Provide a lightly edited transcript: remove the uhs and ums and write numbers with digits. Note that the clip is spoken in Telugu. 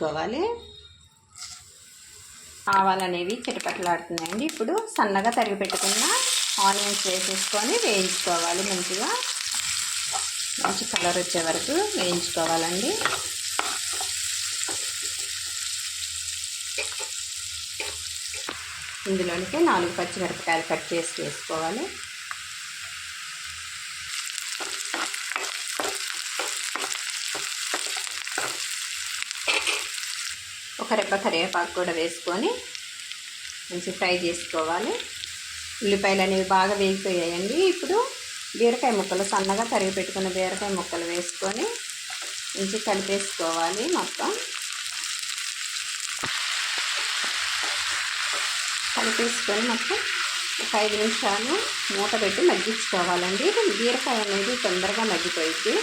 వేసుకోవాలి. ఆవాలు అనేవి చిటపటలాడుతున్నాయండి. ఇప్పుడు సన్నగా తరిగి పెట్టుకున్న ఆనియన్స్ వేసేసుకొని వేయించుకోవాలి. మంచి కలర్ వచ్చే వరకు వేయించుకోవాలండి. ఇందులోనికి 4 పచ్చిమిరపకాయలు కట్ చేసి వేసుకోవాలి. ఒక రెబ్బ కరివేపాకు కూడా వేసుకొని మంచి ఫ్రై చేసుకోవాలి. ఉల్లిపాయలు అనేవి బాగా వేగిపోయాయండి. ఇప్పుడు బీరకాయ ముక్కలు, సన్నగా తరిగి పెట్టుకున్న బీరకాయ ముక్కలు వేసుకొని మంచి కలిపేసుకోవాలి. మొత్తం కలిపేసుకొని మొత్తం ఒక 5 నిమిషాలు మూత పెట్టి మగ్గించుకోవాలండి. బీరకాయ అనేది తొందరగా మగ్గిపోయింది.